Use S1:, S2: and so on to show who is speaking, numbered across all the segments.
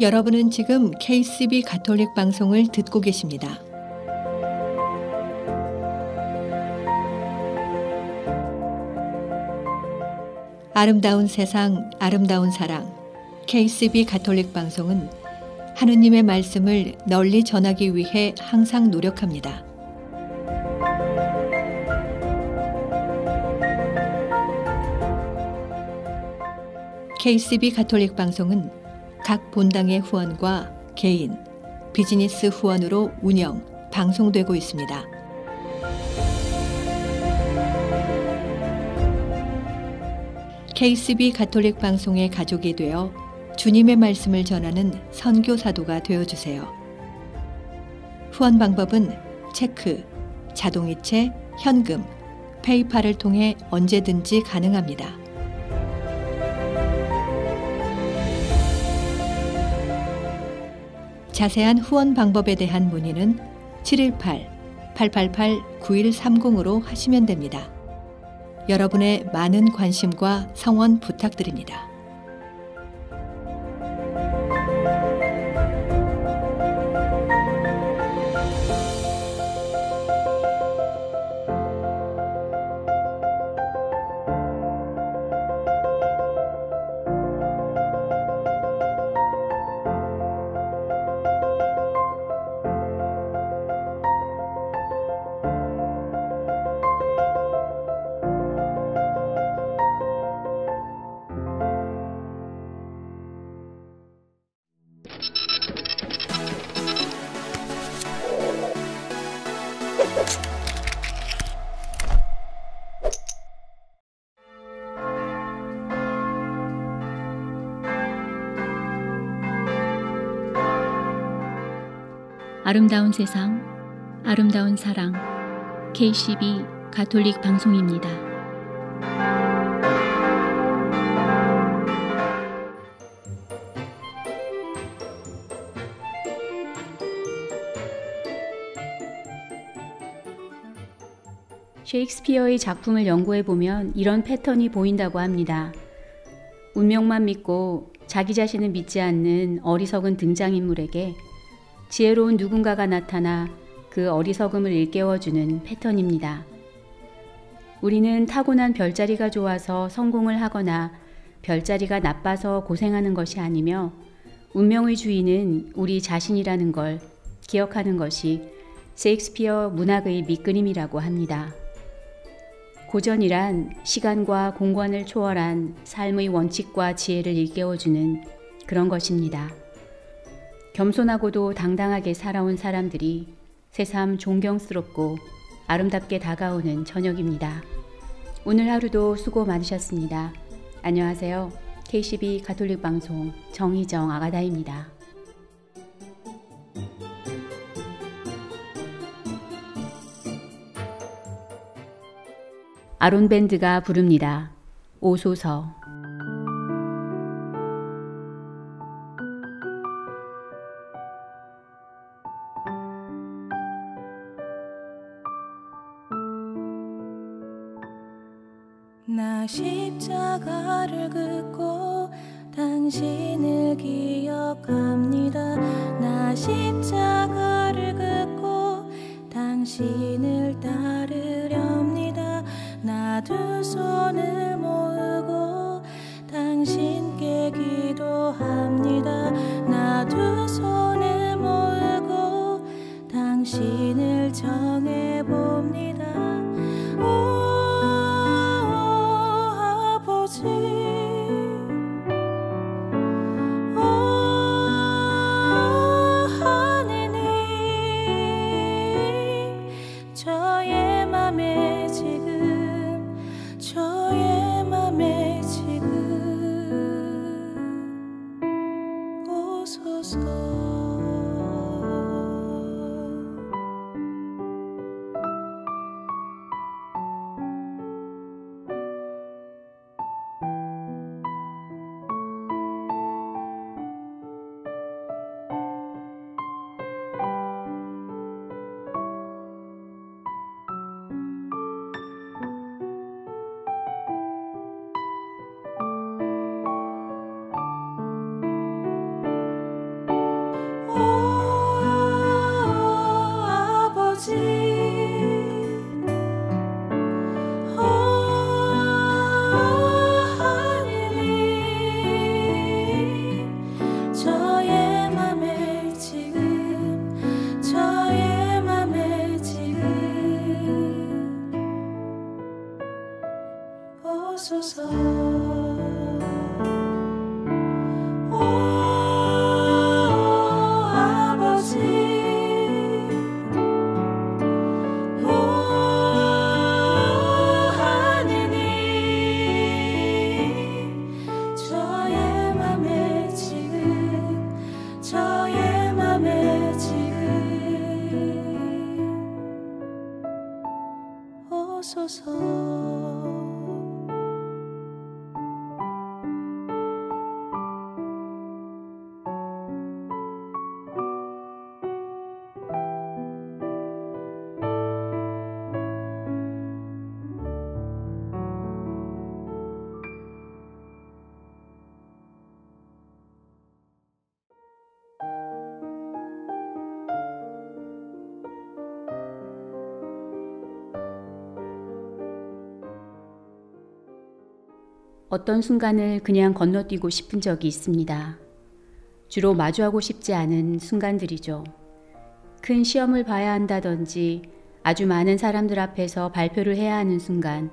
S1: 여러분은 지금 KCB 가톨릭 방송을 듣고 계십니다. 아름다운 세상, 아름다운 사랑. KCB 가톨릭 방송은 하느님의 말씀을 널리 전하기 위해 항상 노력합니다. KCB 가톨릭 방송은 각 본당의 후원과 개인, 비즈니스 후원으로 운영, 방송되고 있습니다. KCB 가톨릭 방송의 가족이 되어 주님의 말씀을 전하는 선교사도가 되어주세요. 후원 방법은 체크, 자동이체, 현금, 페이팔을 통해 언제든지 가능합니다. 자세한 후원 방법에 대한 문의는 718-888-9130으로 하시면 됩니다. 여러분의 많은 관심과 성원 부탁드립니다.
S2: 아름다운 세상, 아름다운 사랑, KCB 가톨릭 방송입니다. 셰익스피어의 작품을 연구해보면 이런 패턴이 보인다고 합니다. 운명만 믿고 자기 자신을 믿지 않는 어리석은 등장인물에게 지혜로운 누군가가 나타나 그 어리석음을 일깨워주는 패턴입니다. 우리는 타고난 별자리가 좋아서 성공을 하거나 별자리가 나빠서 고생하는 것이 아니며 운명의 주인은 우리 자신이라는 걸 기억하는 것이 셰익스피어 문학의 밑그림이라고 합니다. 고전이란 시간과 공간을 초월한 삶의 원칙과 지혜를 일깨워주는 그런 것입니다. 겸손하고도 당당하게 살아온 사람들이 새삼 존경스럽고 아름답게 다가오는 저녁입니다. 오늘 하루도 수고 많으셨습니다. 안녕하세요. KCB 가톨릭 방송 정희정 아가다입니다. 아론밴드가 부릅니다. 오소서.
S3: 나 십자가를 긋고 당신을 기억합니다. 나 십자가를 긋고 당신을 따르렵니다. 나 두 손을 모으고 당신께 기도합니다. 나 두 손을 모으고 당신을 정해봅니다. 저의 맘에 지금 오소서. 오소서. 오 아버지, 오 하느님, 저의 맘에 지금, 저의 맘에 지금 오소서.
S2: 어떤 순간을 그냥 건너뛰고 싶은 적이 있습니다. 주로 마주하고 싶지 않은 순간들이죠. 큰 시험을 봐야 한다든지 아주 많은 사람들 앞에서 발표를 해야 하는 순간,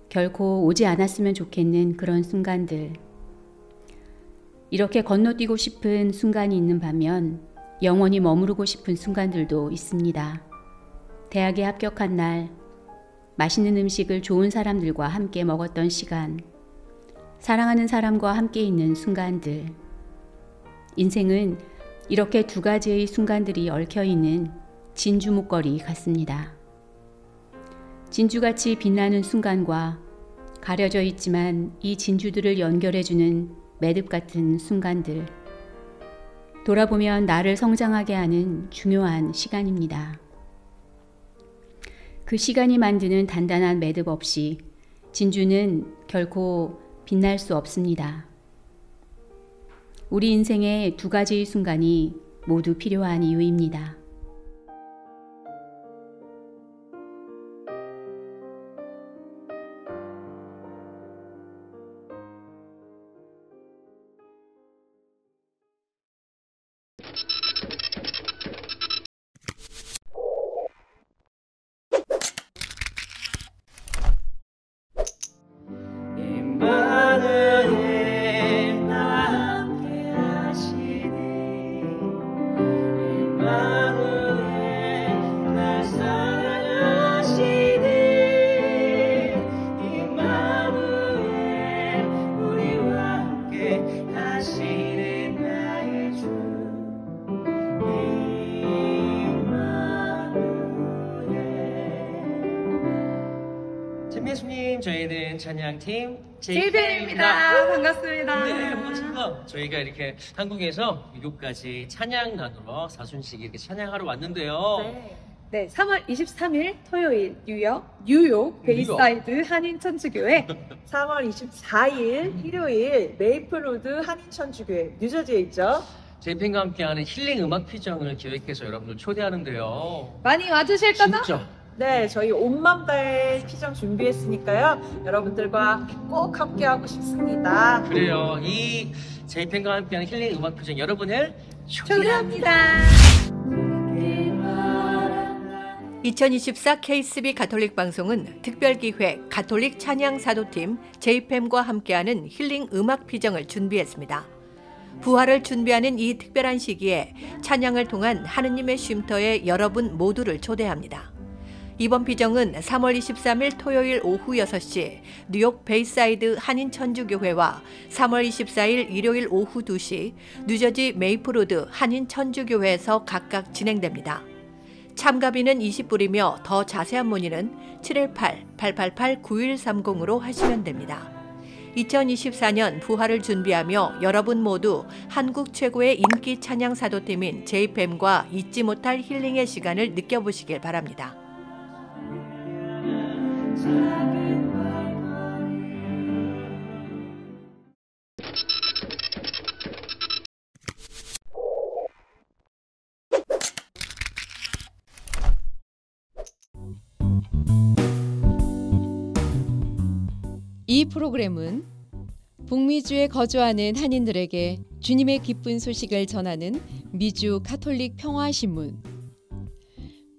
S2: 결코 오지 않았으면 좋겠는 그런 순간들. 이렇게 건너뛰고 싶은 순간이 있는 반면 영원히 머무르고 싶은 순간들도 있습니다. 대학에 합격한 날, 맛있는 음식을 좋은 사람들과 함께 먹었던 시간, 사랑하는 사람과 함께 있는 순간들. 인생은 이렇게 두 가지의 순간들이 얽혀있는 진주 목걸이 같습니다. 진주같이 빛나는 순간과 가려져 있지만 이 진주들을 연결해주는 매듭 같은 순간들. 돌아보면 나를 성장하게 하는 중요한 시간입니다. 그 시간이 만드는 단단한 매듭 없이 진주는 결코 빛날 수 없습니다. 우리 인생의 두 가지의 순간이 모두 필요한 이유입니다.
S4: 예수님, 저희는 찬양팀
S5: JPM입니다. 반갑습니다.
S4: 네, 반갑습니다. 저희가 이렇게 한국에서 미국까지 찬양단으로 사순씩 이렇게 찬양하러 왔는데요.
S5: 네, 3월 23일 토요일 뉴욕 베이사이드 한인천주교회, 3월 24일 일요일 메이플로드 한인천주교회, 뉴저지에 있죠.
S4: JPM과 함께하는 힐링 음악 피정을 기획해서 여러분들 초대하는데요.
S5: 많이 와주실 거죠?
S4: 진짜.
S5: 네, 저희 온맘 다해 피정 준비했으니까요. 여러분들과 꼭 함께하고 싶습니다.
S4: 그래요. 이 JPM과 함께하는 힐링 음악 피정 여러분을
S5: 초대합니다.
S1: 2024 KCB 가톨릭 방송은 특별기획 가톨릭 찬양 사도팀 JPM과 함께하는 힐링 음악 피정을 준비했습니다. 부활을 준비하는 이 특별한 시기에 찬양을 통한 하느님의 쉼터에 여러분 모두를 초대합니다. 이번 피정은 3월 23일 토요일 오후 6시 뉴욕 베이사이드 한인천주교회와 3월 24일 일요일 오후 2시 뉴저지 메이플로드 한인천주교회에서 각각 진행됩니다. 참가비는 20불이며 더 자세한 문의는 718-888-9130으로 하시면 됩니다. 2024년 부활을 준비하며 여러분 모두 한국 최고의 인기 찬양 사도팀인 JPM과 잊지 못할 힐링의 시간을 느껴보시길 바랍니다.
S6: 이 프로그램은 북미주에 거주하는 한인들에게 주님의 기쁜 소식을 전하는 미주 가톨릭 평화신문.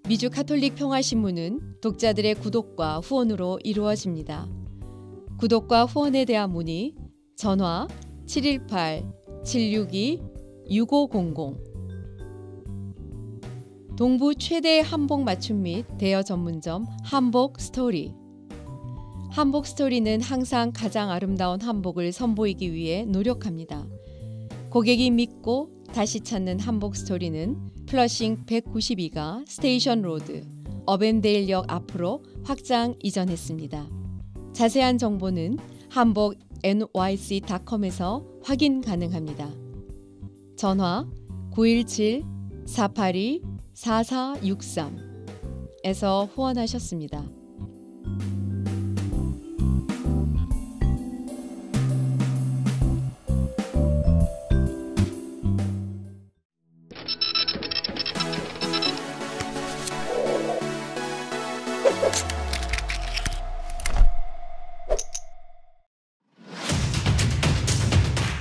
S6: 미주 가톨릭 평화신문은 독자들의 구독과 후원으로 이루어집니다. 구독과 후원에 대한 문의 전화 718-762-6500 동부 최대 한복 맞춤 및 대여 전문점 한복 스토리. 한복 스토리는 항상 가장 아름다운 한복을 선보이기 위해 노력합니다. 고객이 믿고 다시 찾는 한복 스토리는 플러싱 192가 스테이션 로드, 어벤데일역 앞으로 확장 이전했습니다. 자세한 정보는 한복 nyc.com에서 확인 가능합니다. 전화 917-482-4463에서 후원하셨습니다.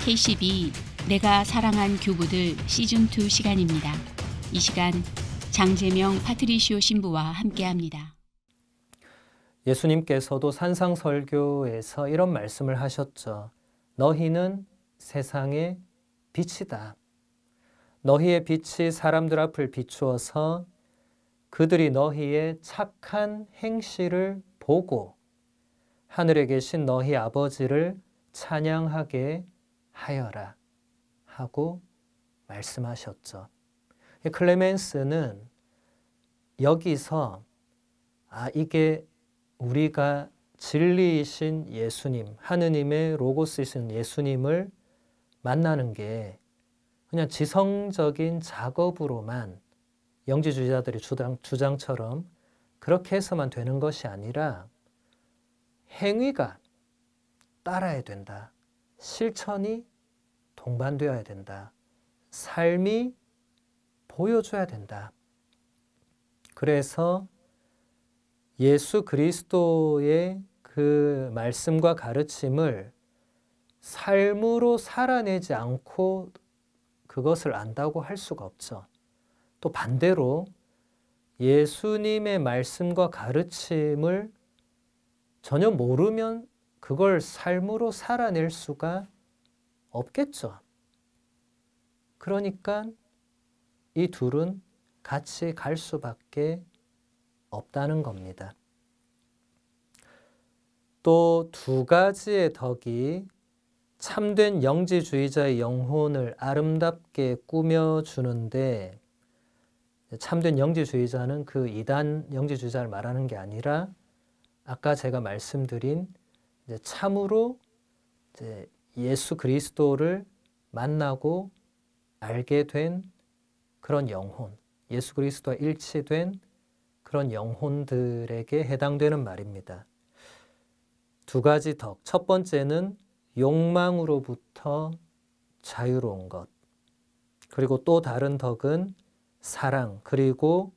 S2: K12 내가 사랑한 교부들 시즌2 시간입니다. 이 시간 장재명 파트리시오 신부와 함께합니다.
S7: 예수님께서도 산상설교에서 이런 말씀을 하셨죠. 너희는 세상의 빛이다. 너희의 빛이 사람들 앞을 비추어서 그들이 너희의 착한 행실을 보고 하늘에 계신 너희 아버지를 찬양하게 하여라 하고 말씀하셨죠. 클레멘스는 여기서 이게 우리가 진리이신 예수님, 하느님의 로고스이신 예수님을 만나는 게 그냥 지성적인 작업으로만 영지주의자들의 주장처럼 그렇게 해서만 되는 것이 아니라 행위가 따라야 된다. 실천이 동반되어야 된다. 삶이 보여줘야 된다. 그래서 예수 그리스도의 그 말씀과 가르침을 삶으로 살아내지 않고 그것을 안다고 할 수가 없죠. 또 반대로 예수님의 말씀과 가르침을 전혀 모르면 그걸 삶으로 살아낼 수가 없겠죠. 그러니까 이 둘은 같이 갈 수밖에 없다는 겁니다. 또 두 가지의 덕이 참된 영지주의자의 영혼을 아름답게 꾸며주는데, 참된 영지주의자는 그 이단 영지주의자를 말하는 게 아니라 아까 제가 말씀드린 참으로 예수 그리스도를 만나고 알게 된 그런 영혼, 예수 그리스도와 일치된 그런 영혼들에게 해당되는 말입니다. 두 가지 덕. 첫 번째는 욕망으로부터 자유로운 것. 그리고 또 다른 덕은 사랑, 그리고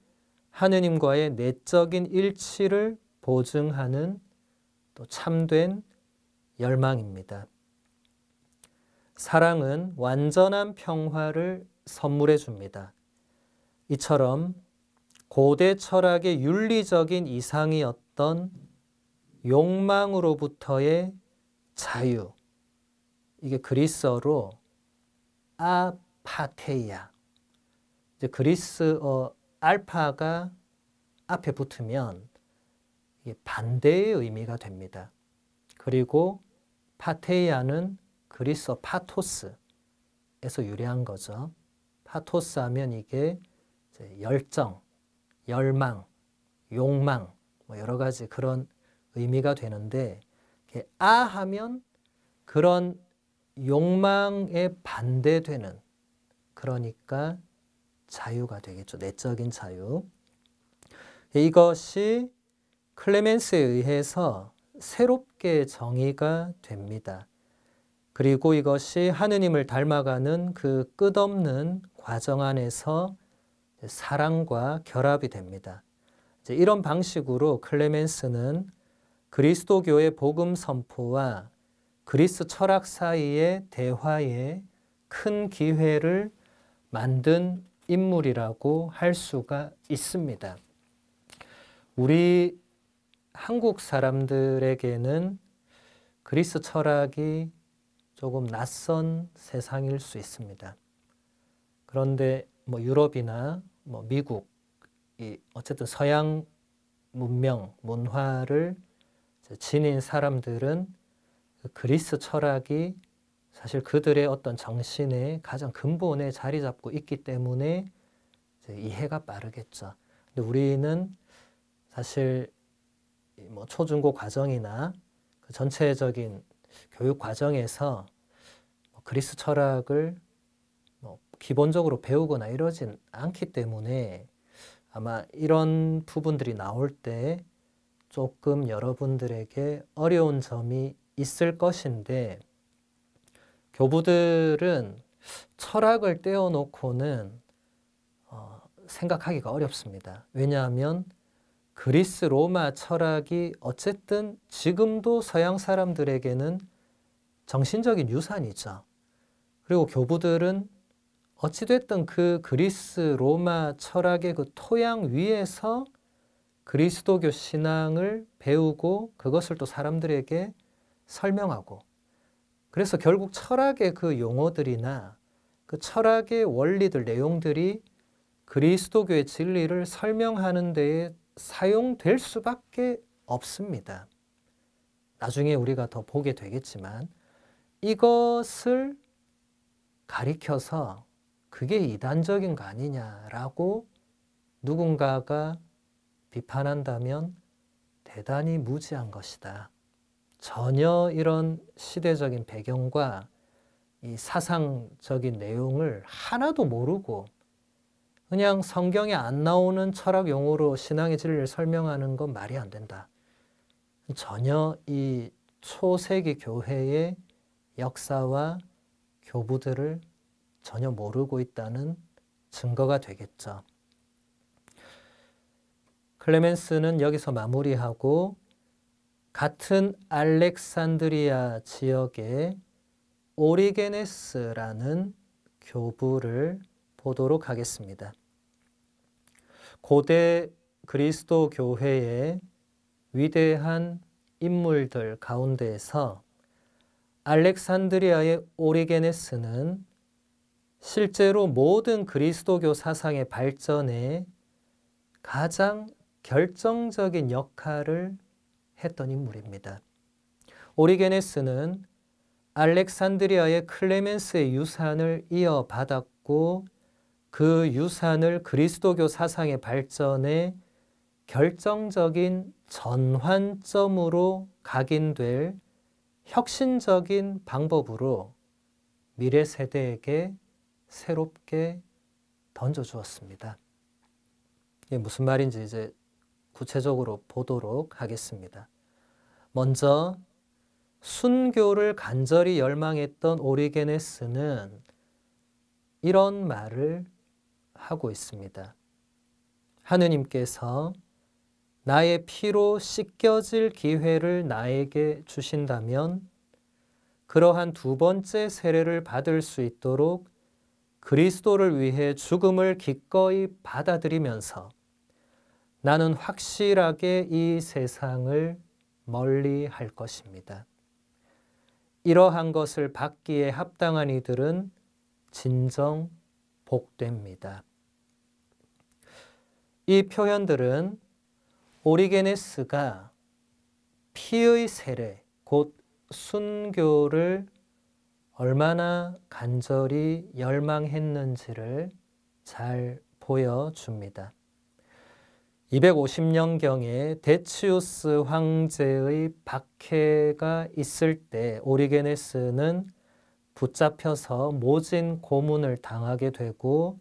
S7: 하느님과의 내적인 일치를 보증하는 또 참된 열망입니다. 사랑은 완전한 평화를 선물해 줍니다. 이처럼 고대 철학의 윤리적인 이상이었던 욕망으로부터의 자유, 이게 그리스어로 아파테이아, 이제 그리스어 알파가 앞에 붙으면 이게 반대의 의미가 됩니다. 그리고 파테이아는 그리스어 파토스에서 유래한 거죠. 파토스 하면 이게 이제 열정, 열망, 욕망, 여러 가지 그런 의미가 되는데, 하면 그런 욕망에 반대되는, 그러니까 자유가 되겠죠. 내적인 자유. 이것이 클레멘스에 의해서 새롭게 정의가 됩니다. 그리고 이것이 하느님을 닮아가는 그 끝없는 과정 안에서 사랑과 결합이 됩니다. 이런 방식으로 클레멘스는 그리스도교의 복음 선포와 그리스 철학 사이의 대화에 큰 기회를 만든 인물이라고 할 수가 있습니다. 우리 한국 사람들에게는 그리스 철학이 조금 낯선 세상일 수 있습니다. 그런데 뭐 유럽이나 뭐 미국, 어쨌든 서양 문명, 문화를 지닌 사람들은 그리스 철학이 사실 그들의 어떤 정신의 가장 근본에 자리 잡고 있기 때문에 이해가 빠르겠죠. 근데 우리는 사실 뭐 초중고 과정이나 그 전체적인 교육 과정에서 그리스 철학을 뭐 기본적으로 배우거나 이러진 않기 때문에 아마 이런 부분들이 나올 때 조금 여러분들에게 어려운 점이 있을 것인데, 교부들은 철학을 떼어놓고는 생각하기가 어렵습니다. 왜냐하면 그리스 로마 철학이 어쨌든 지금도 서양 사람들에게는 정신적인 유산이죠. 그리고 교부들은 어찌됐든 그 그리스 로마 철학의 그 토양 위에서 그리스도교 신앙을 배우고 그것을 또 사람들에게 설명하고, 그래서 결국 철학의 그 용어들이나 그 철학의 원리들, 내용들이 그리스도교의 진리를 설명하는 데에 사용될 수밖에 없습니다. 나중에 우리가 더 보게 되겠지만 이것을 가리켜서 그게 이단적인 거 아니냐라고 누군가가 비판한다면 대단히 무지한 것이다. 전혀 이런 시대적인 배경과 이 사상적인 내용을 하나도 모르고 그냥 성경에 안 나오는 철학 용어로 신앙의 진리를 설명하는 건 말이 안 된다. 전혀 이 초세기 교회의 역사와 교부들을 전혀 모르고 있다는 증거가 되겠죠. 클레멘스는 여기서 마무리하고 같은 알렉산드리아 지역의 오리게네스라는 교부를 보도록 하겠습니다. 고대 그리스도 교회의 위대한 인물들 가운데에서 알렉산드리아의 오리게네스는 실제로 모든 그리스도교 사상의 발전에 가장 결정적인 역할을 했던 인물입니다. 오리게네스는 알렉산드리아의 클레멘스의 유산을 이어받았고 그 유산을 그리스도교 사상의 발전에 결정적인 전환점으로 각인될 혁신적인 방법으로 미래 세대에게 새롭게 던져주었습니다. 이게 무슨 말인지 이제 구체적으로 보도록 하겠습니다. 먼저 순교를 간절히 열망했던 오리게네스는 이런 말을 하고 있습니다. 하느님께서 나의 피로 씻겨질 기회를 나에게 주신다면 그러한 두 번째 세례를 받을 수 있도록 그리스도를 위해 죽음을 기꺼이 받아들이면서 나는 확실하게 이 세상을 멀리 할 것입니다. 이러한 것을 받기에 합당한 이들은 진정 복됩니다. 이 표현들은 오리게네스가 피의 세례, 곧 순교를 얼마나 간절히 열망했는지를 잘 보여줍니다. 250년경에 데치우스 황제의 박해가 있을 때 오리게네스는 붙잡혀서 모진 고문을 당하게 되고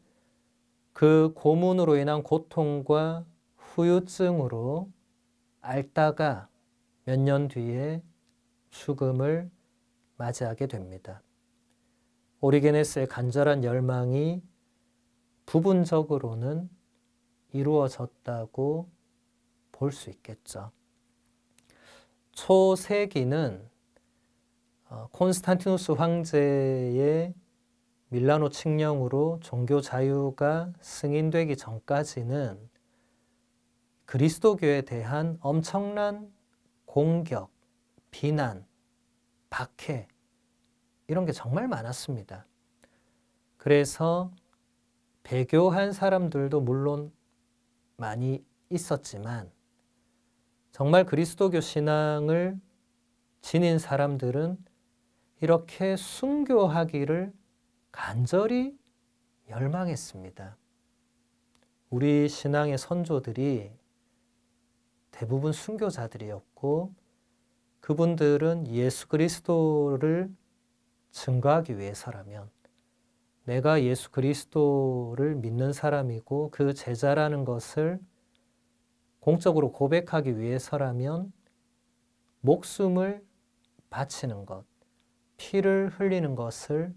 S7: 그 고문으로 인한 고통과 후유증으로 앓다가 몇 년 뒤에 죽음을 맞이하게 됩니다. 오리게네스의 간절한 열망이 부분적으로는 이루어졌다고 볼 수 있겠죠. 초세기는 콘스탄티누스 황제의 밀라노 칙령으로 종교 자유가 승인되기 전까지는 그리스도교에 대한 엄청난 공격, 비난, 박해 이런 게 정말 많았습니다. 그래서 배교한 사람들도 물론 많이 있었지만 정말 그리스도교 신앙을 지닌 사람들은 이렇게 순교하기를 간절히 열망했습니다. 우리 신앙의 선조들이 대부분 순교자들이었고 그분들은 예수 그리스도를 증거하기 위해서라면 내가 예수 그리스도를 믿는 사람이고 그 제자라는 것을 공적으로 고백하기 위해서라면 목숨을 바치는 것, 피를 흘리는 것을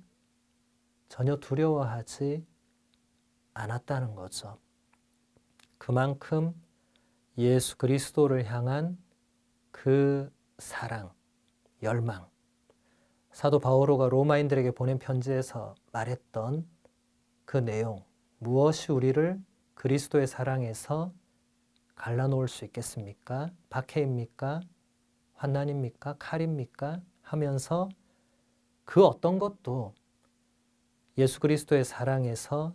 S7: 전혀 두려워하지 않았다는 거죠. 그만큼 예수 그리스도를 향한 그 사랑, 열망, 사도 바오로가 로마인들에게 보낸 편지에서 말했던 그 내용, 무엇이 우리를 그리스도의 사랑에서 갈라놓을 수 있겠습니까? 박해입니까? 환난입니까? 칼입니까? 하면서 그 어떤 것도 예수 그리스도의 사랑에서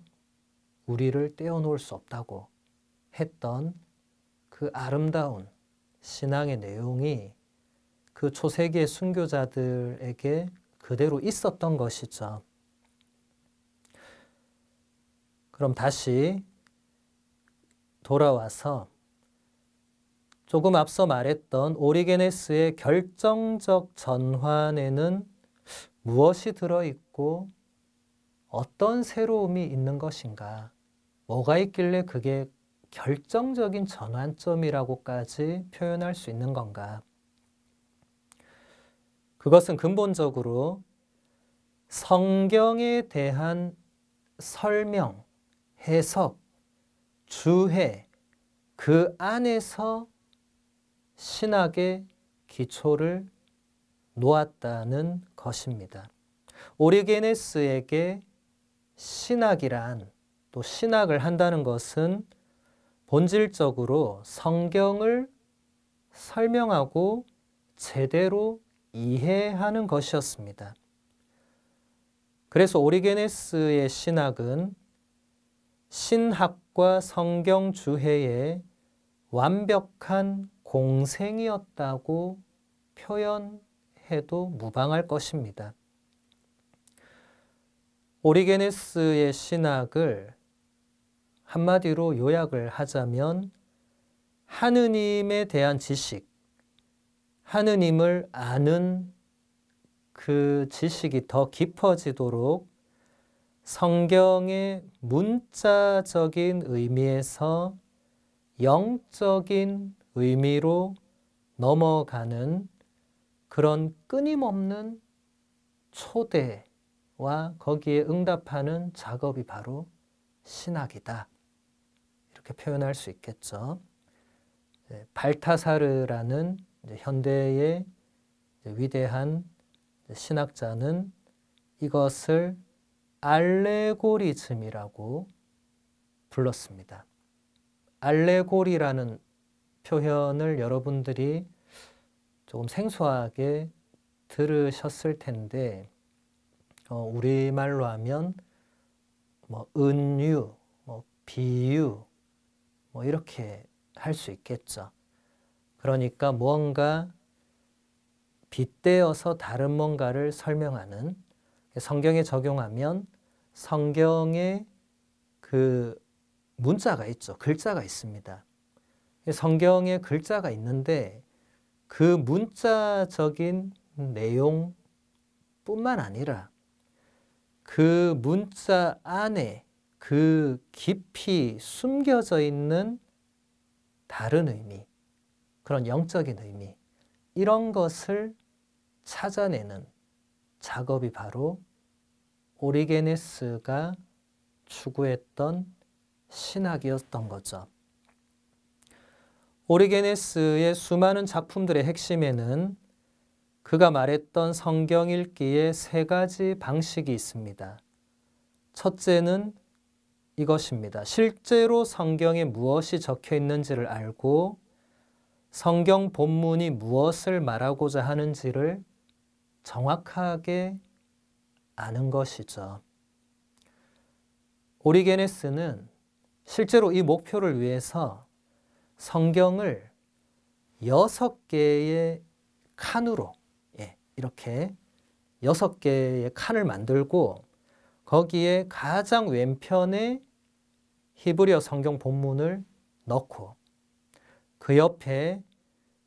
S7: 우리를 떼어놓을 수 없다고 했던 그 아름다운 신앙의 내용이 그 초세기의 순교자들에게 그대로 있었던 것이죠. 그럼 다시 돌아와서 조금 앞서 말했던 오리게네스의 결정적 전환에는 무엇이 들어있고 어떤 새로움이 있는 것인가? 뭐가 있길래 그게 결정적인 전환점이라고까지 표현할 수 있는 건가? 그것은 근본적으로 성경에 대한 설명, 해석, 주해, 그 안에서 신학의 기초를 놓았다는 것입니다. 오리게네스에게 신학이란, 또 신학을 한다는 것은 본질적으로 성경을 설명하고 제대로 이해하는 것이었습니다. 그래서 오리게네스의 신학은 신학과 성경 주해의 완벽한 공생이었다고 표현해도 무방할 것입니다. 오리게네스의 신학을 한마디로 요약을 하자면 하느님에 대한 지식, 하느님을 아는 그 지식이 더 깊어지도록 성경의 문자적인 의미에서 영적인 의미로 넘어가는 그런 끊임없는 초대와 거기에 응답하는 작업이 바로 신학이다. 이렇게 표현할 수 있겠죠. 발타사르라는 현대의 위대한 신학자는 이것을 알레고리즘이라고 불렀습니다. 알레고리라는 표현을 여러분들이 조금 생소하게 들으셨을 텐데 우리말로 하면 은유, 비유 이렇게 할 수 있겠죠. 그러니까 무언가 빗대어서 다른 뭔가를 설명하는, 성경에 적용하면 성경에 그 문자가 있죠. 글자가 있습니다. 성경에 글자가 있는데 그 문자적인 내용뿐만 아니라 그 문자 안에 그 깊이 숨겨져 있는 다른 의미, 그런 영적인 의미, 이런 것을 찾아내는 작업이 바로 오리게네스가 추구했던 신학이었던 거죠. 오리게네스의 수많은 작품들의 핵심에는 그가 말했던 성경 읽기의 세 가지 방식이 있습니다. 첫째는 이것입니다. 실제로 성경에 무엇이 적혀 있는지를 알고 성경 본문이 무엇을 말하고자 하는지를 정확하게 아는 것이죠. 오리게네스는 실제로 이 목표를 위해서 성경을 6개의 칸으로 이렇게 6개의 칸을 만들고 거기에 가장 왼편에 히브리어 성경 본문을 넣고 그 옆에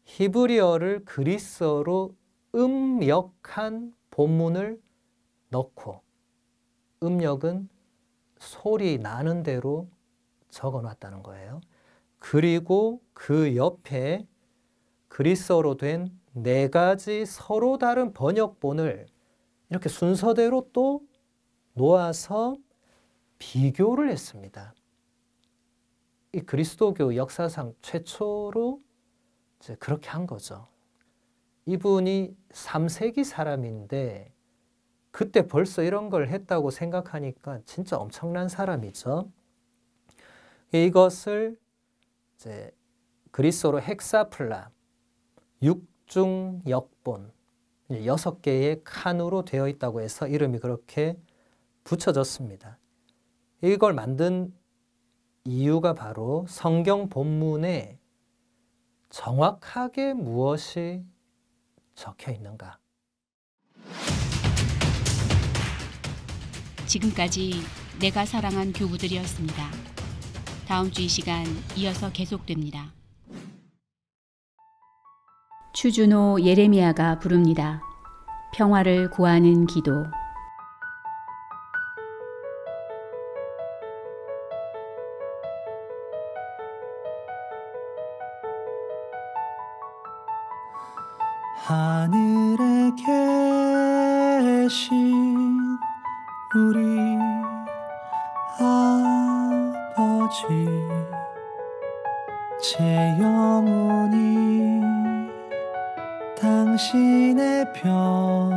S7: 히브리어를 그리스어로 음역한 본문을 넣고 음역은 소리 나는 대로 적어놨다는 거예요. 그리고 그 옆에 그리스어로 된 4가지 서로 다른 번역본을 이렇게 순서대로 또 놓아서 비교를 했습니다. 이 그리스도교 역사상 최초로 이제 그렇게 한 거죠. 이분이 3세기 사람인데 그때 벌써 이런 걸 했다고 생각하니까 진짜 엄청난 사람이죠. 이것을 이제 그리스어로 헥사플라, 6중역본, 6개의 칸으로 되어 있다고 해서 이름이 그렇게 붙여졌습니다. 이걸 만든 이유가 바로 성경 본문에 정확하게 무엇이 적혀 있는가.
S2: 지금까지 내가 사랑한 교부들이었습니다. 다음 주 이 시간 이어서 계속됩니다. 추준호 예레미야가 부릅니다. 평화를 구하는 기도.
S3: 하늘에 계신 우리 아버지, 제 영혼이 당신의 평화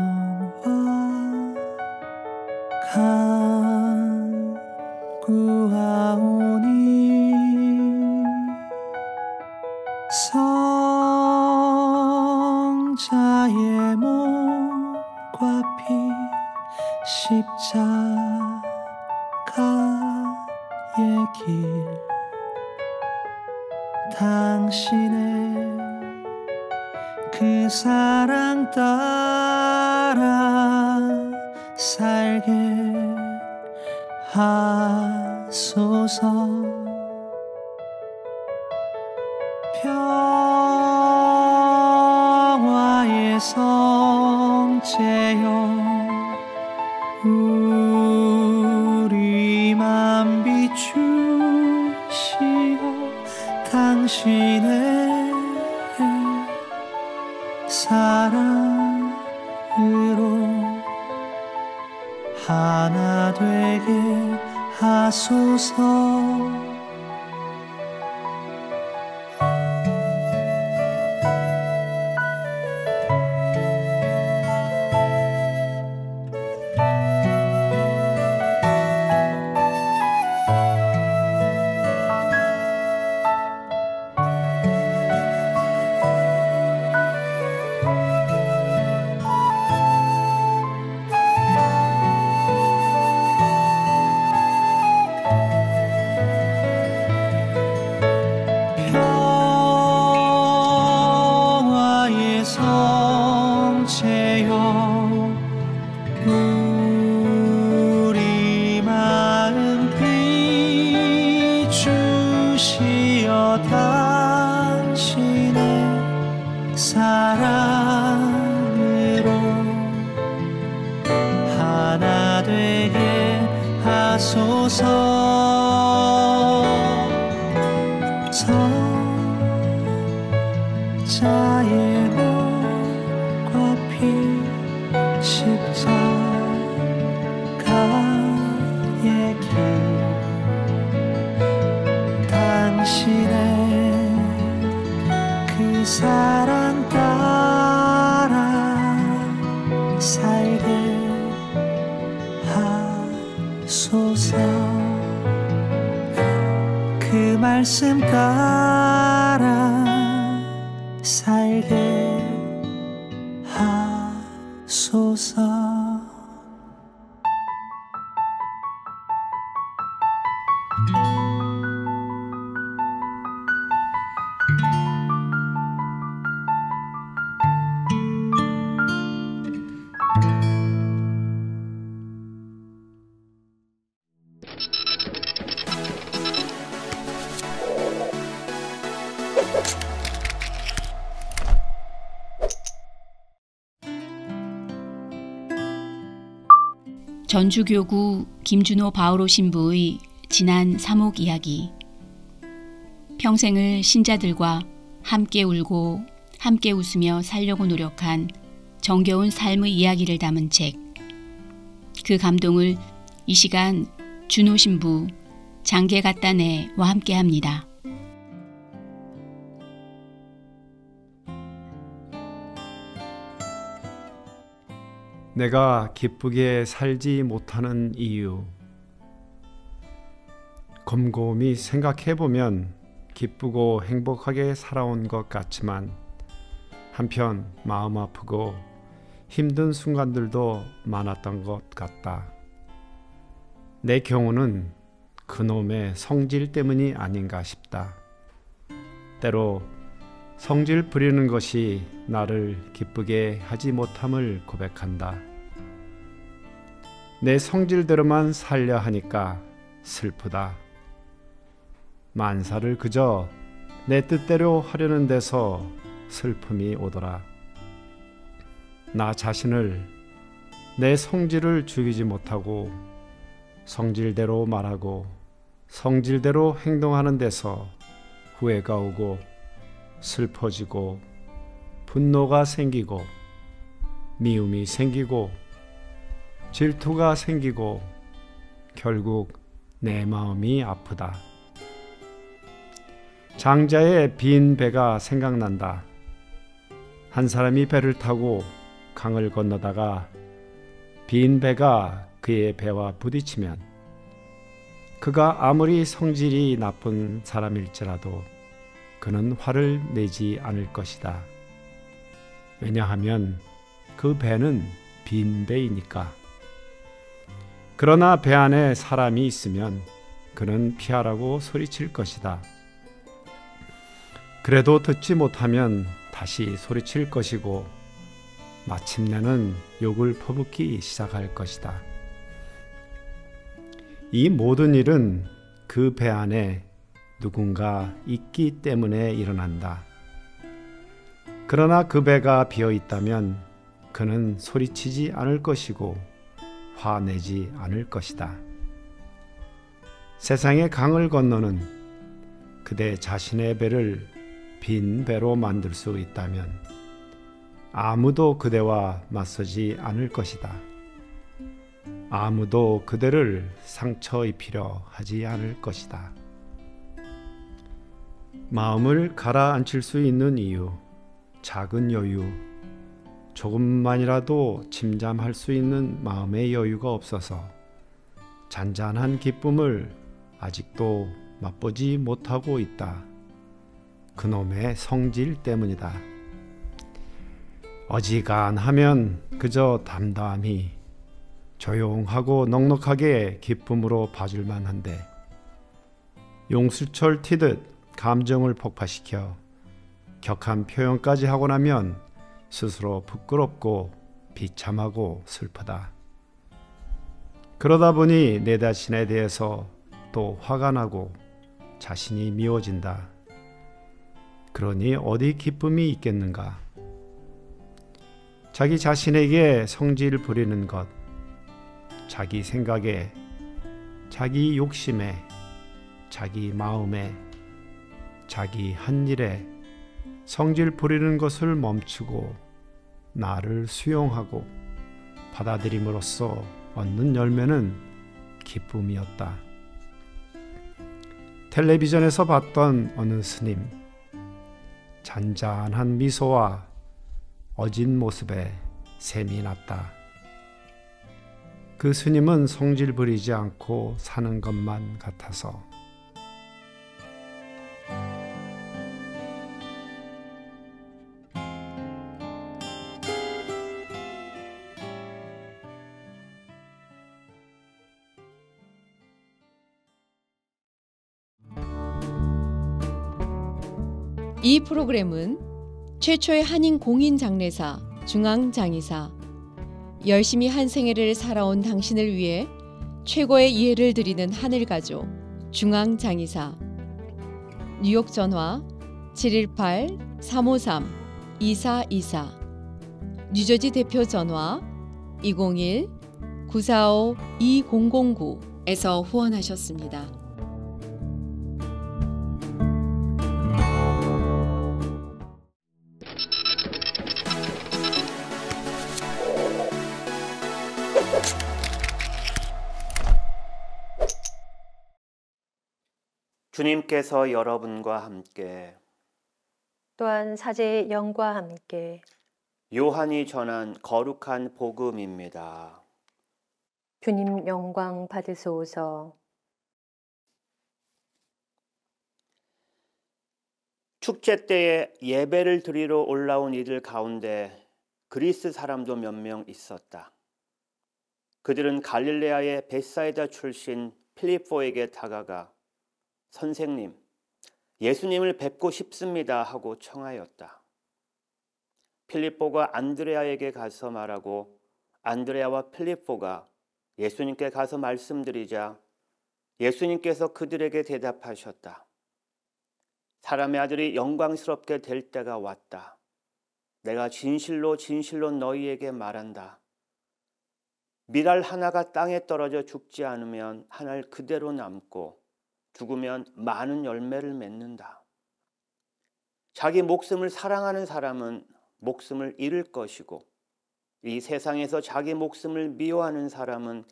S3: 간구하오니 성자의 몸과 피 십자가의 길 당신의 그 사랑 따라 살게 하소서. 평화의 성제여 우리만 비추시어 당신의 사랑으로 하나 되게 하소서. 우리 마음 비추시어 당신의 사랑으로 하나 되게 하소서. 성자의 몸과 피 십자가의 길 당신의 그 사랑 따라 살게 하소서. 그 말씀 따라 살게 하소서. 주소서.
S2: 전주교구 김준호 바오로 신부의 지난 사목 이야기. 평생을 신자들과 함께 울고 함께 웃으며 살려고 노력한 정겨운 삶의 이야기를 담은 책. 그 감동을 이 시간 준호 신부 장계 갖다네와 함께합니다.
S8: 내가 기쁘게 살지 못하는 이유. 곰곰이 생각해보면 기쁘고 행복하게 살아온 것 같지만 한편 마음 아프고 힘든 순간들도 많았던 것 같다. 내 경우는 그놈의 성질 때문이 아닌가 싶다. 때로 성질 부리는 것이 나를 기쁘게 하지 못함을 고백한다. 내 성질대로만 살려 하니까 슬프다. 만사를 그저 내 뜻대로 하려는 데서 슬픔이 오더라. 나 자신을 내 성질을 죽이지 못하고 성질대로 말하고 성질대로 행동하는 데서 후회가 오고 슬퍼지고 분노가 생기고 미움이 생기고 질투가 생기고 결국 내 마음이 아프다. 장자의 빈 배가 생각난다. 한 사람이 배를 타고 강을 건너다가 빈 배가 그의 배와 부딪히면 그가 아무리 성질이 나쁜 사람일지라도 그는 화를 내지 않을 것이다. 왜냐하면 그 배는 빈 배이니까. 그러나 배 안에 사람이 있으면 그는 피하라고 소리칠 것이다. 그래도 듣지 못하면 다시 소리칠 것이고 마침내는 욕을 퍼붓기 시작할 것이다. 이 모든 일은 그 배 안에 누군가 있기 때문에 일어난다. 그러나 그 배가 비어 있다면 그는 소리치지 않을 것이고 화내지 않을 것이다. 세상의 강을 건너는 그대 자신의 배를 빈 배로 만들 수 있다면 아무도 그대와 맞서지 않을 것이다. 아무도 그대를 상처 입히려 하지 않을 것이다. 마음을 가라앉힐 수 있는 이유, 작은 여유, 조금만이라도 침잠할 수 있는 마음의 여유가 없어서 잔잔한 기쁨을 아직도 맛보지 못하고 있다. 그놈의 성질 때문이다. 어지간하면 그저 담담히 조용하고 넉넉하게 기쁨으로 봐줄만 한데 용수철 튀듯 감정을 폭파시켜 격한 표현까지 하고 나면 스스로 부끄럽고 비참하고 슬프다. 그러다 보니 내 자신에 대해서 또 화가 나고 자신이 미워진다. 그러니 어디 기쁨이 있겠는가? 자기 자신에게 성질 부리는 것, 자기 생각에, 자기 욕심에, 자기 마음에, 자기 한 일에 성질 부리는 것을 멈추고 나를 수용하고 받아들임으로써 얻는 열매는 기쁨이었다. 텔레비전에서 봤던 어느 스님, 잔잔한 미소와 어진 모습에 샘이 났다. 그 스님은 성질 부리지 않고 사는 것만 같아서.
S6: 이 프로그램은 최초의 한인 공인 장례사 중앙장의사, 열심히 한 생애를 살아온 당신을 위해 최고의 이해를 드리는 하늘가족 중앙장의사, 뉴욕 전화 718-353-2424, 뉴저지 대표 전화 201-945-2009에서 후원하셨습니다.
S9: 주님께서 여러분과 함께
S10: 또한 사제의 영과 함께
S9: 요한이 전한 거룩한 복음입니다.
S10: 주님 영광 받으소서.
S9: 축제 때에 예배를 드리러 올라온 이들 가운데 그리스 사람도 몇 명 있었다. 그들은 갈릴레아의 벳사이다 출신 필리포에게 다가가 선생님, 예수님을 뵙고 싶습니다 하고 청하였다. 필리포가 안드레아에게 가서 말하고 안드레아와 필리포가 예수님께 가서 말씀드리자 예수님께서 그들에게 대답하셨다. 사람의 아들이 영광스럽게 될 때가 왔다. 내가 진실로 진실로 너희에게 말한다. 밀알 하나가 땅에 떨어져 죽지 않으면 하늘 그대로 남고 죽으면 많은 열매를 맺는다. 자기 목숨을 사랑하는 사람은 목숨을 잃을 것이고 이 세상에서 자기 목숨을 미워하는 사람은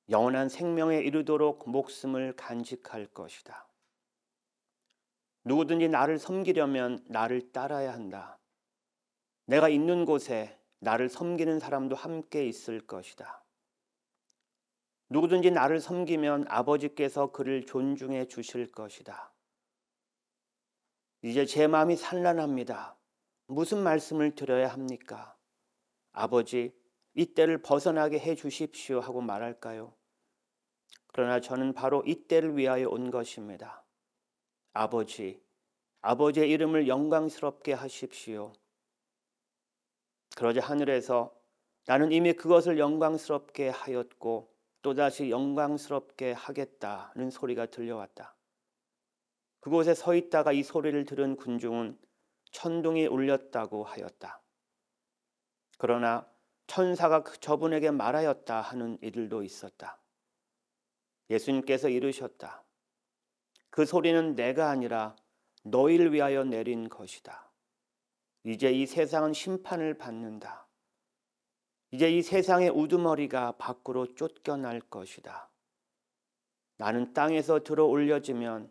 S9: 영원한 생명에 이르도록 목숨을 간직할 것이다. 누구든지 나를 섬기려면 나를 따라야 한다. 내가 있는 곳에 나를 섬기는 사람도 함께 있을 것이다. 누구든지 나를 섬기면 아버지께서 그를 존중해 주실 것이다. 이제 제 마음이 산란합니다. 무슨 말씀을 드려야 합니까? 아버지, 이 때를 벗어나게 해 주십시오 하고 말할까요? 그러나 저는 바로 이 때를 위하여 온 것입니다. 아버지, 아버지의 이름을 영광스럽게 하십시오. 그러자 하늘에서 나는 이미 그것을 영광스럽게 하였고 또다시 영광스럽게 하겠다는 소리가 들려왔다. 그곳에 서 있다가 이 소리를 들은 군중은 천둥이 울렸다고 하였다. 그러나 천사가 저분에게 말하였다 하는 이들도 있었다. 예수님께서 이르셨다. 그 소리는 내가 아니라 너희를 위하여 내린 것이다. 이제 이 세상은 심판을 받는다. 이제 이 세상의 우두머리가 밖으로 쫓겨날 것이다. 나는 땅에서 들어 올려지면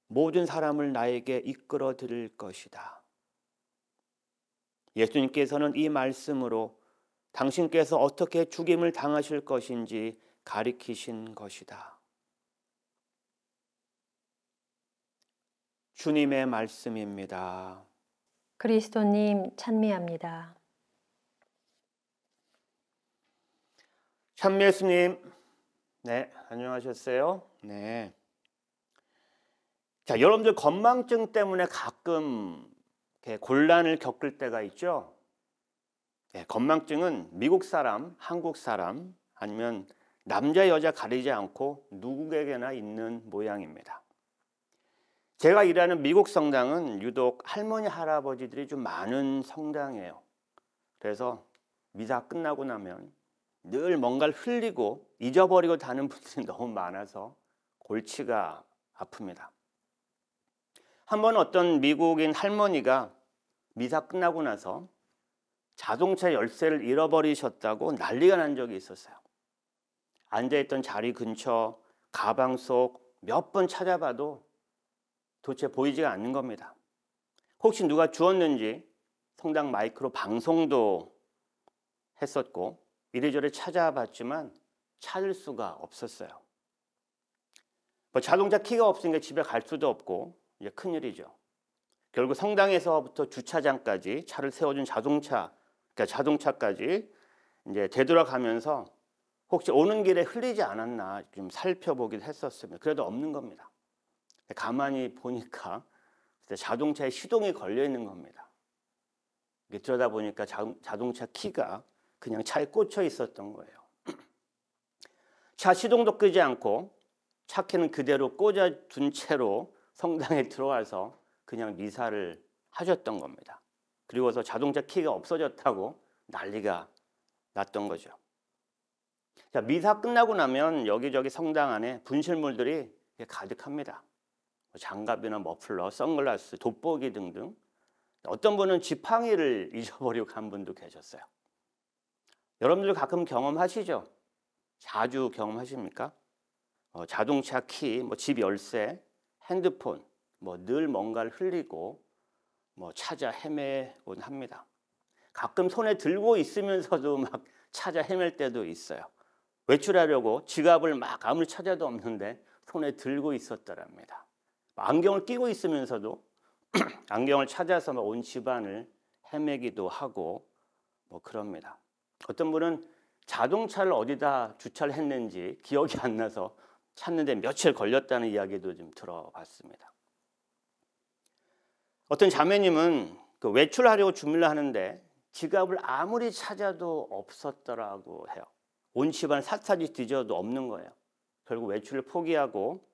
S9: 모든 사람을 나에게 이끌어 드릴 것이다. 예수님께서는 이 말씀으로 당신께서 어떻게 죽임을 당하실 것인지 가리키신 것이다. 주님의 말씀입니다.
S10: 그리스도님 찬미합니다.
S9: 찬미 예수님, 네, 안녕하셨어요? 네. 자, 여러분들 건망증 때문에 가끔 이렇게 곤란을 겪을 때가 있죠? 네, 건망증은 미국 사람, 한국 사람, 아니면 남자, 여자 가리지 않고 누구에게나 있는 모양입니다. 제가 일하는 미국 성당은 유독 할머니, 할아버지들이 좀 많은 성당이에요. 그래서 미사 끝나고 나면 늘 뭔가를 흘리고 잊어버리고 다는 분들이 너무 많아서 골치가 아픕니다. 한번 어떤 미국인 할머니가 미사 끝나고 나서 자동차 열쇠를 잃어버리셨다고 난리가 난 적이 있었어요. 앉아있던 자리 근처 가방 속 몇 번 찾아봐도 도대체 보이지가 않는 겁니다. 혹시 누가 주었는지 성당 마이크로 방송도 했었고 이래저래 찾아봤지만 찾을 수가 없었어요. 뭐 자동차 키가 없으니까 집에 갈 수도 없고 이제 큰일이죠. 결국 성당에서부터 주차장까지 차를 세워준 자동차까지 이제 되돌아가면서 혹시 오는 길에 흘리지 않았나 좀 살펴보기도 했었습니다. 그래도 없는 겁니다. 가만히 보니까 자동차에 시동이 걸려 있는 겁니다. 들여다 보니까 자동차 키가 그냥 차에 꽂혀 있었던 거예요. 차 시동도 끄지 않고 차 키는 그대로 꽂아둔 채로 성당에 들어와서 그냥 미사를 하셨던 겁니다. 그리고서 자동차 키가 없어졌다고 난리가 났던 거죠. 자, 미사 끝나고 나면 여기저기 성당 안에 분실물들이 가득합니다. 장갑이나 머플러, 선글라스, 돋보기 등등. 어떤 분은 지팡이를 잊어버리고 간 분도 계셨어요. 여러분들 가끔 경험하시죠? 자주 경험하십니까? 자동차 키, 집 열쇠, 핸드폰, 늘 뭔가를 흘리고 찾아 헤매곤 합니다. 가끔 손에 들고 있으면서도 막 찾아 헤맬 때도 있어요. 외출하려고 지갑을 막 아무리 찾아도 없는데 손에 들고 있었더랍니다. 안경을 끼고 있으면서도 안경을 찾아서 온 집안을 헤매기도 하고 그럽니다. 어떤 분은 자동차를 어디다 주차를 했는지 기억이 안 나서 찾는데 며칠 걸렸다는 이야기도 좀 들어봤습니다. 어떤 자매님은 외출하려고 준비를 하는데 지갑을 아무리 찾아도 없었더라고 해요. 온 집안 샅샅이 뒤져도 없는 거예요. 결국 외출을 포기하고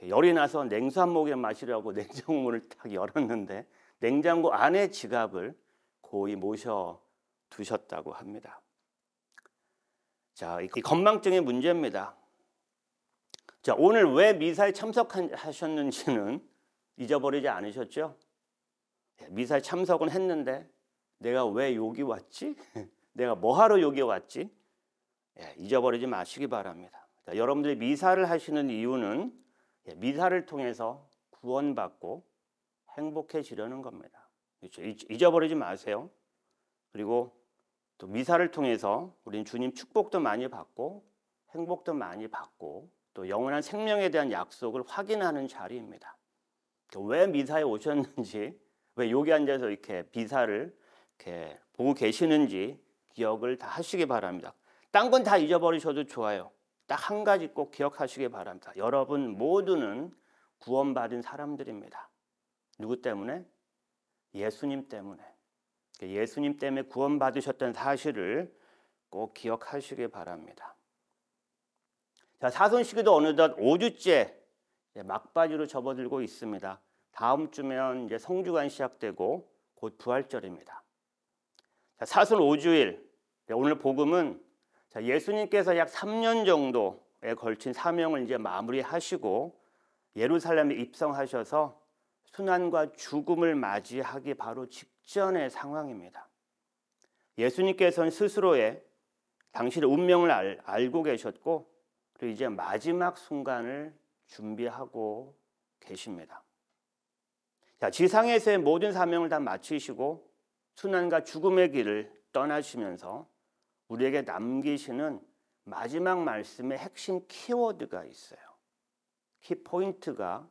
S9: 열이 나서 냉수 한 모금 마시려고 냉장고 문을 딱 열었는데 냉장고 안에 지갑을 고이 모셔 두셨다고 합니다. 자, 이 건망증의 문제입니다. 자, 오늘 왜 미사에 참석하셨는지는 잊어버리지 않으셨죠? 미사에 참석은 했는데 내가 왜 여기 왔지? 내가 뭐하러 여기 왔지? 잊어버리지 마시기 바랍니다. 자, 여러분들이 미사를 하시는 이유는 미사를 통해서 구원받고 행복해지려는 겁니다. 그렇죠? 잊어버리지 마세요. 그리고 또 미사를 통해서 우리는 주님 축복도 많이 받고 행복도 많이 받고 또 영원한 생명에 대한 약속을 확인하는 자리입니다. 왜 미사에 오셨는지, 왜 여기 앉아서 이렇게 미사를 이렇게 보고 계시는지 기억을 다 하시기 바랍니다. 딴 건 다 잊어버리셔도 좋아요. 딱 한 가지 꼭 기억하시기 바랍니다. 여러분 모두는 구원받은 사람들입니다. 누구 때문에? 예수님 때문에. 예수님 때문에 구원받으셨다는 사실을 꼭 기억하시기 바랍니다. 자, 사순시기도 어느덧 5주째 막바지로 접어들고 있습니다. 다음 주면 이제 성주간 시작되고 곧 부활절입니다. 자, 사순 5주일, 오늘 복음은 예수님께서 약 3년 정도에 걸친 사명을 이제 마무리하시고 예루살렘에 입성하셔서 순환과 죽음을 맞이하기 바로 직전의 상황입니다. 예수님께서는 스스로의 당신의 운명을 알고 계셨고 그리고 이제 마지막 순간을 준비하고 계십니다. 자, 지상에서의 모든 사명을 다 마치시고 순환과 죽음의 길을 떠나시면서 우리에게 남기시는 마지막 말씀의 핵심 키워드가 있어요. 키포인트가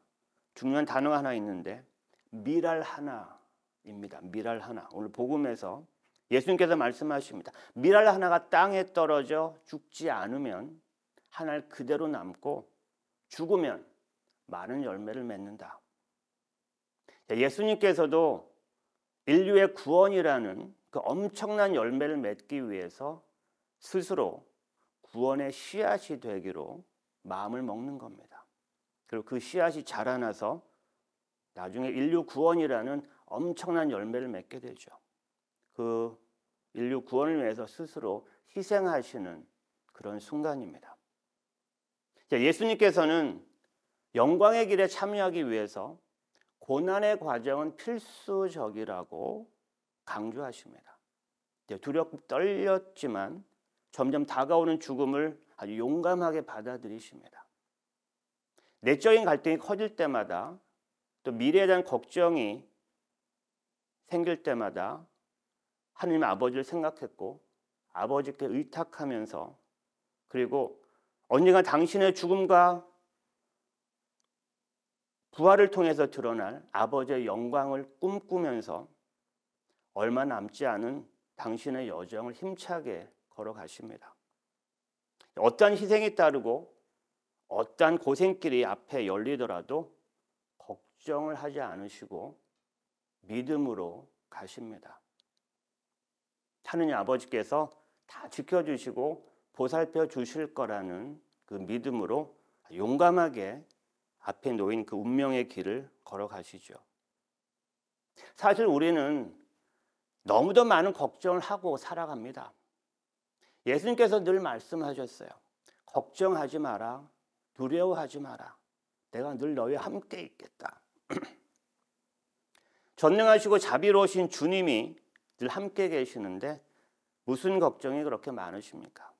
S9: 중요한 단어가 하나 있는데 미랄 하나입니다. 미랄 하나. 오늘 복음에서 예수님께서 말씀하십니다. 미랄 하나가 땅에 떨어져 죽지 않으면 한 알 그대로 남고 죽으면 많은 열매를 맺는다. 예수님께서도 인류의 구원이라는 그 엄청난 열매를 맺기 위해서 스스로 구원의 씨앗이 되기로 마음을 먹는 겁니다. 그리고 그 씨앗이 자라나서 나중에 인류 구원이라는 엄청난 열매를 맺게 되죠. 그 인류 구원을 위해서 스스로 희생하시는 그런 순간입니다. 예수님께서는 영광의 길에 참여하기 위해서 고난의 과정은 필수적이라고 강조하십니다. 두렵고 떨렸지만 점점 다가오는 죽음을 아주 용감하게 받아들이십니다. 내적인 갈등이 커질 때마다 또 미래에 대한 걱정이 생길 때마다 하나님 아버지를 생각했고 아버지께 의탁하면서 그리고 언젠가 당신의 죽음과 부활을 통해서 드러날 아버지의 영광을 꿈꾸면서 얼마 남지 않은 당신의 여정을 힘차게 걸어가십니다. 어떠한 희생이 따르고 어떠한 고생길이 앞에 열리더라도 걱정을 하지 않으시고 믿음으로 가십니다. 하느님 아버지께서 다 지켜주시고 보살펴 주실 거라는 그 믿음으로 용감하게 앞에 놓인 그 운명의 길을 걸어가시죠. 사실 우리는 너무도 많은 걱정을 하고 살아갑니다. 예수님께서 늘 말씀하셨어요. 걱정하지 마라. 두려워하지 마라. 내가 늘 너희와 함께 있겠다. 전능하시고 자비로우신 주님이 늘 함께 계시는데 무슨 걱정이 그렇게 많으십니까?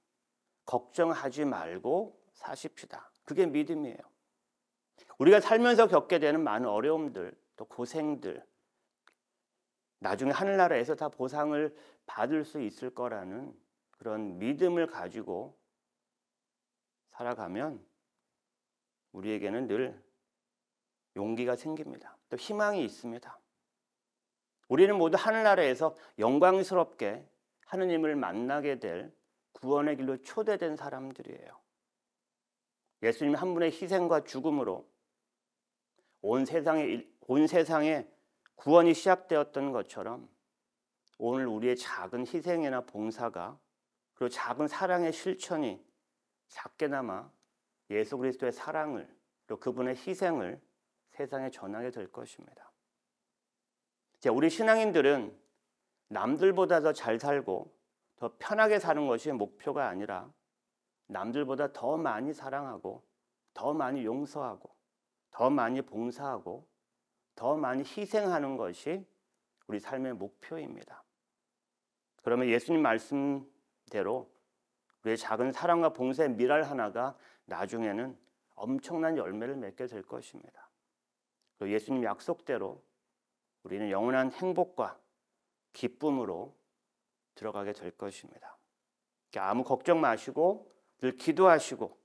S9: 걱정하지 말고 사십시다. 그게 믿음이에요. 우리가 살면서 겪게 되는 많은 어려움들, 또 고생들, 나중에 하늘나라에서 다 보상을 받을 수 있을 거라는 그런 믿음을 가지고 살아가면 우리에게는 늘 용기가 생깁니다. 또 희망이 있습니다. 우리는 모두 하늘나라에서 영광스럽게 하느님을 만나게 될 구원의 길로 초대된 사람들이에요. 예수님 한 분의 희생과 죽음으로 온 세상에 구원이 시작되었던 것처럼 오늘 우리의 작은 희생이나 봉사가 그리고 작은 사랑의 실천이 작게나마 예수 그리스도의 사랑을 또 그분의 희생을 세상에 전하게 될 것입니다. 우리 신앙인들은 남들보다 더 잘 살고 더 편하게 사는 것이 목표가 아니라 남들보다 더 많이 사랑하고 더 많이 용서하고 더 많이 봉사하고 더 많이 희생하는 것이 우리 삶의 목표입니다. 그러면 예수님 말씀대로 우리의 작은 사랑과 봉사의 미랄 하나가 나중에는 엄청난 열매를 맺게 될 것입니다. 그리고 예수님 약속대로 우리는 영원한 행복과 기쁨으로 들어가게 될 것입니다. 아무 걱정 마시고 늘 기도하시고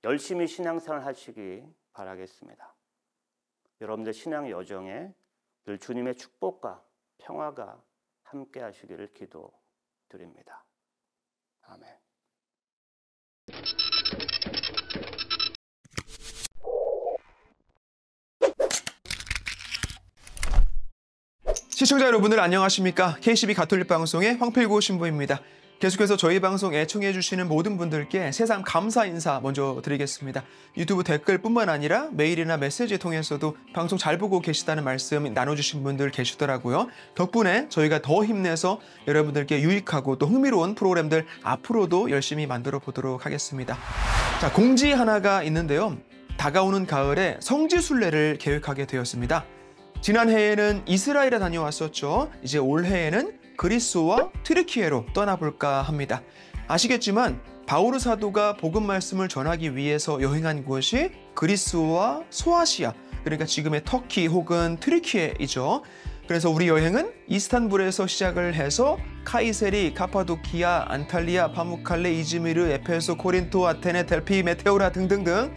S9: 열심히 신앙생활 하시기 바라겠습니다. 여러분들 신앙 여정에 늘 주님의 축복과 평화가 함께 하시기를 기도드립니다. 아멘.
S11: 시청자 여러분들 안녕하십니까? KCB 가톨릭 방송의 황필구 신부입니다. 계속해서 저희 방송 애청해주시는 모든 분들께 새삼 감사 인사 먼저 드리겠습니다. 유튜브 댓글뿐만 아니라 메일이나 메시지 통해서도 방송 잘 보고 계시다는 말씀 나눠주신 분들 계시더라고요. 덕분에 저희가 더 힘내서 여러분들께 유익하고 또 흥미로운 프로그램들 앞으로도 열심히 만들어 보도록 하겠습니다. 자, 공지 하나가 있는데요. 다가오는 가을에 성지순례를 계획하게 되었습니다. 지난해에는 이스라엘에 다녀왔었죠. 이제 올해에는 그리스와 튀르키예로 떠나볼까 합니다. 아시겠지만 바오르 사도가 복음 말씀을 전하기 위해서 여행한 곳이 그리스와 소아시아, 그러니까 지금의 터키 혹은 튀르키예이죠. 그래서 우리 여행은 이스탄불에서 시작을 해서 카이세리, 카파도키아, 안탈리아, 파무칼레, 이즈미르, 에페소, 코린토, 아테네, 델피, 메테오라 등등등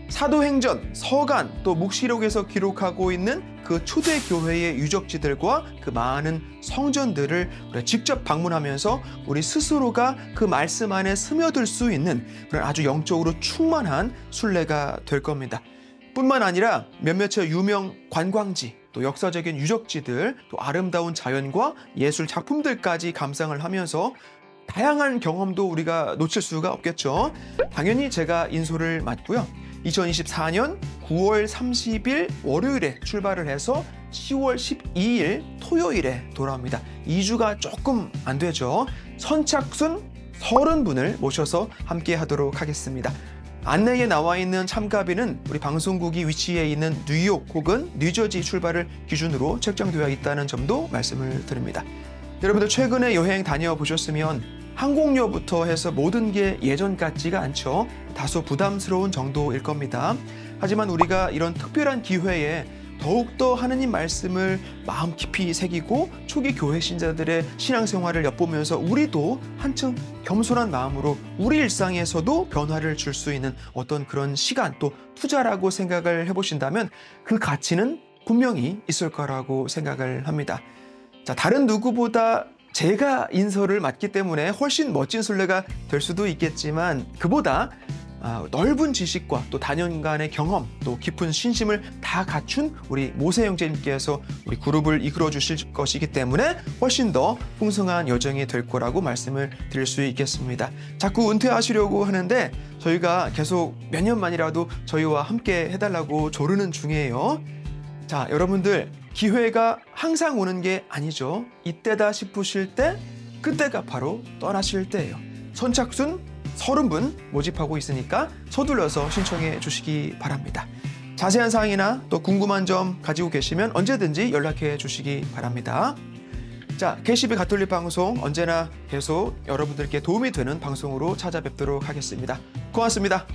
S11: 사도행전, 서간, 또 묵시록에서 기록하고 있는 그 초대교회의 유적지들과 그 많은 성전들을 우리가 직접 방문하면서 우리 스스로가 그 말씀 안에 스며들 수 있는 그런 아주 영적으로 충만한 순례가 될 겁니다. 뿐만 아니라 몇몇의 유명 관광지, 또 역사적인 유적지들, 또 아름다운 자연과 예술 작품들까지 감상을 하면서 다양한 경험도 우리가 놓칠 수가 없겠죠. 당연히 제가 인솔을 맡고요. 2024년 9월 30일 월요일에 출발을 해서 10월 12일 토요일에 돌아옵니다. 2주가 조금 안 되죠. 선착순 30분을 모셔서 함께 하도록 하겠습니다. 안내에 나와 있는 참가비는 우리 방송국이 위치해 있는 뉴욕 혹은 뉴저지 출발을 기준으로 책정되어 있다는 점도 말씀을 드립니다. 여러분들 최근에 여행 다녀보셨으면 항공료부터 해서 모든 게 예전 같지가 않죠. 다소 부담스러운 정도일 겁니다. 하지만 우리가 이런 특별한 기회에 더욱더 하느님 말씀을 마음 깊이 새기고 초기 교회 신자들의 신앙생활을 엿보면서 우리도 한층 겸손한 마음으로 우리 일상에서도 변화를 줄 수 있는 어떤 그런 시간 또 투자라고 생각을 해보신다면 그 가치는 분명히 있을 거라고 생각을 합니다. 자, 다른 누구보다 제가 인솔을 맡기 때문에 훨씬 멋진 순례가 될 수도 있겠지만 그보다 넓은 지식과 또 다년간의 경험, 또 깊은 신심을 다 갖춘 우리 모세 형제님께서 우리 그룹을 이끌어 주실 것이기 때문에 훨씬 더 풍성한 여정이 될 거라고 말씀을 드릴 수 있겠습니다. 자꾸 은퇴하시려고 하는데 저희가 계속 몇 년만이라도 저희와 함께 해달라고 조르는 중이에요. 자, 여러분들 기회가 항상 오는 게 아니죠. 이때다 싶으실 때 그때가 바로 떠나실 때예요. 선착순 30분 모집하고 있으니까 서둘러서 신청해 주시기 바랍니다. 자세한 사항이나 또 궁금한 점 가지고 계시면 언제든지 연락해 주시기 바랍니다. 자, KCB 가톨릭 방송 언제나 계속 여러분들께 도움이 되는 방송으로 찾아뵙도록 하겠습니다. 고맙습니다.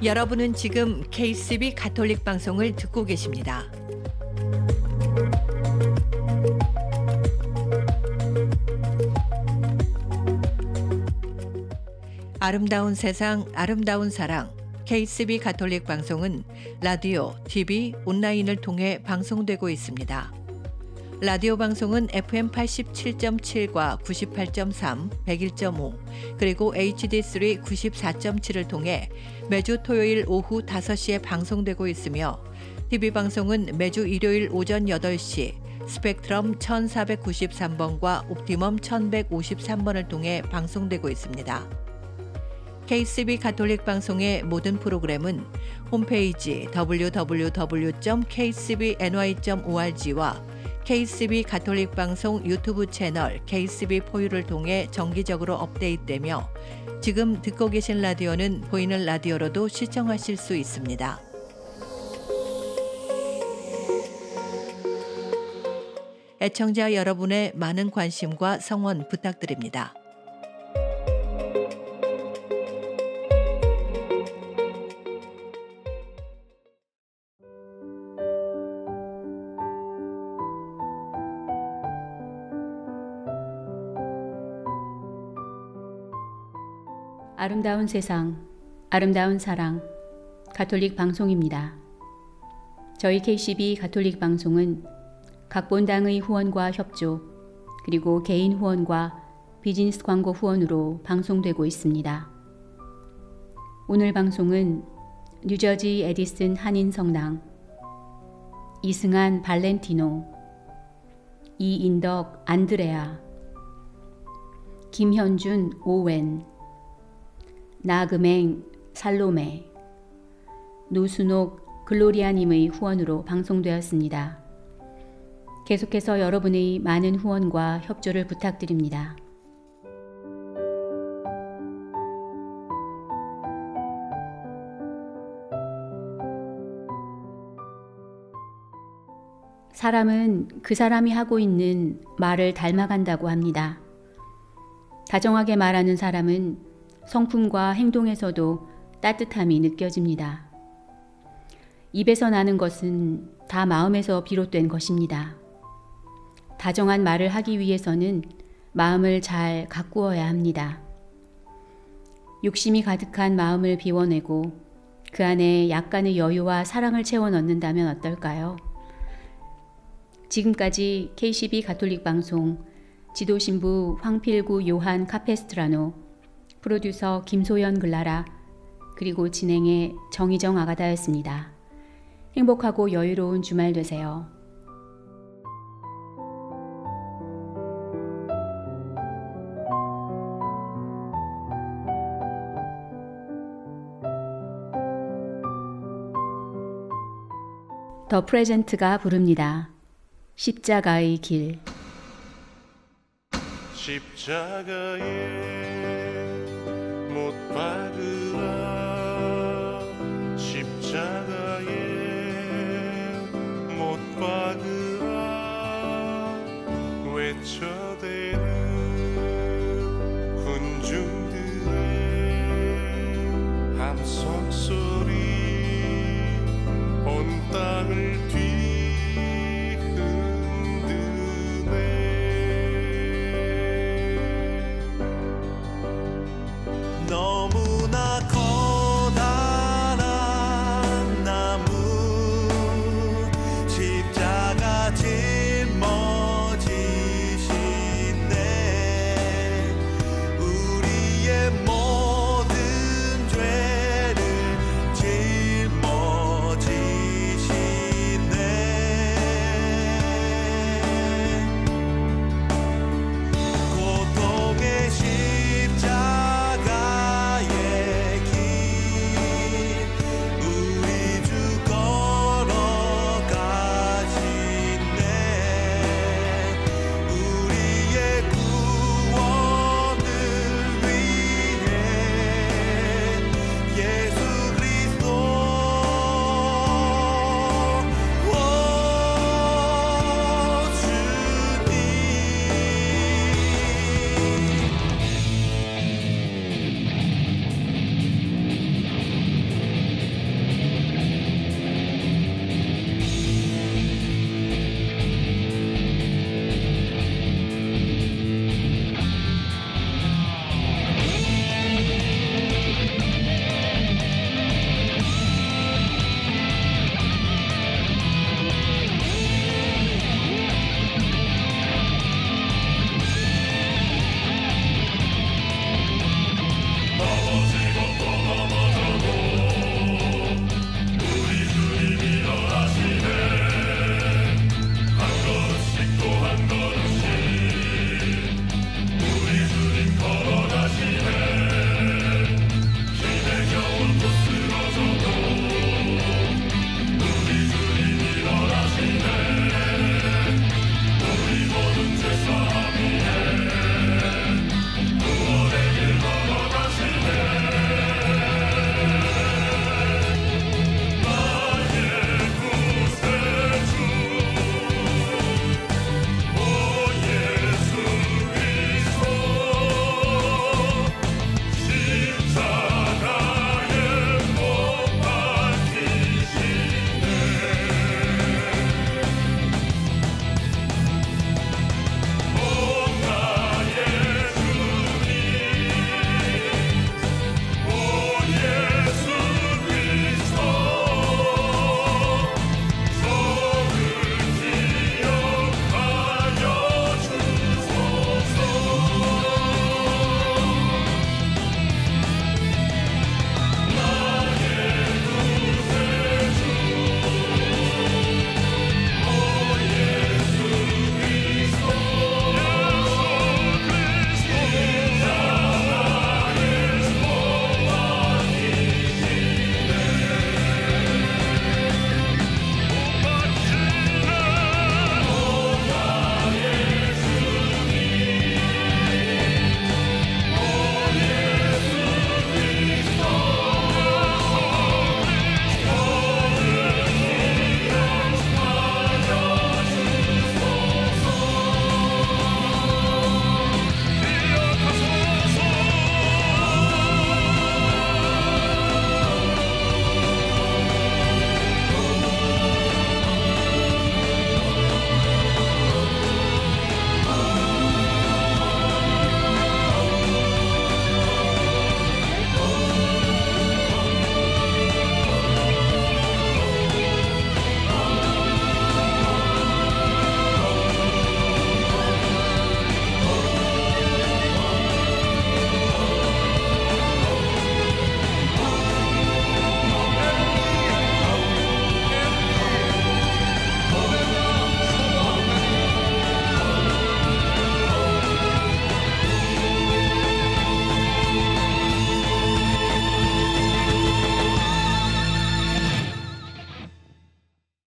S1: 여러분은 지금 KCB 가톨릭 방송을 듣고 계십니다. 아름다운 세상, 아름다운 사랑. KCB 가톨릭 방송은 라디오, TV, 온라인을 통해 방송되고 있습니다. 라디오 방송은 FM 87.7과 98.3, 101.5, 그리고 HD3 94.7을 통해 매주 토요일 오후 5시에 방송되고 있으며 TV 방송은 매주 일요일 오전 8시 스펙트럼 1493번과 옵티멈 1153번을 통해 방송되고 있습니다. KCB 가톨릭 방송의 모든 프로그램은 홈페이지 www.kcbny.org와 KCB 가톨릭 방송 유튜브 채널 KCB 포유를 통해 정기적으로 업데이트되며 지금 듣고 계신 라디오는 보이는 라디오로도 시청하실 수 있습니다. 애청자 여러분의 많은 관심과 성원 부탁드립니다.
S2: 아름다운 세상, 아름다운 사랑, 가톨릭 방송입니다. 저희 KCB 가톨릭 방송은 각 본당의 후원과 협조, 그리고 개인 후원과 비즈니스 광고 후원으로 방송되고 있습니다. 오늘 방송은 뉴저지 에디슨 한인성당, 이승한 발렌티노, 이인덕 안드레아, 김현준 오웬, 나금행 살로메, 노순옥 글로리아님의 후원으로 방송되었습니다. 계속해서 여러분의 많은 후원과 협조를 부탁드립니다. 사람은 그 사람이 하고 있는 말을 닮아간다고 합니다. 다정하게 말하는 사람은 성품과 행동에서도 따뜻함이 느껴집니다. 입에서 나는 것은 다 마음에서 비롯된 것입니다. 다정한 말을 하기 위해서는 마음을 잘 가꾸어야 합니다. 욕심이 가득한 마음을 비워내고 그 안에 약간의 여유와 사랑을 채워 넣는다면 어떨까요? 지금까지 KCB 가톨릭 방송 지도신부 황필구 요한 카페스트라노, 프로듀서 김소연 글라라, 그리고 진행의 정희정 아가다였습니다. 행복하고 여유로운 주말 되세요. 더 프레젠트가 부릅니다. 십자가의 길.
S12: 십자가에 못 박은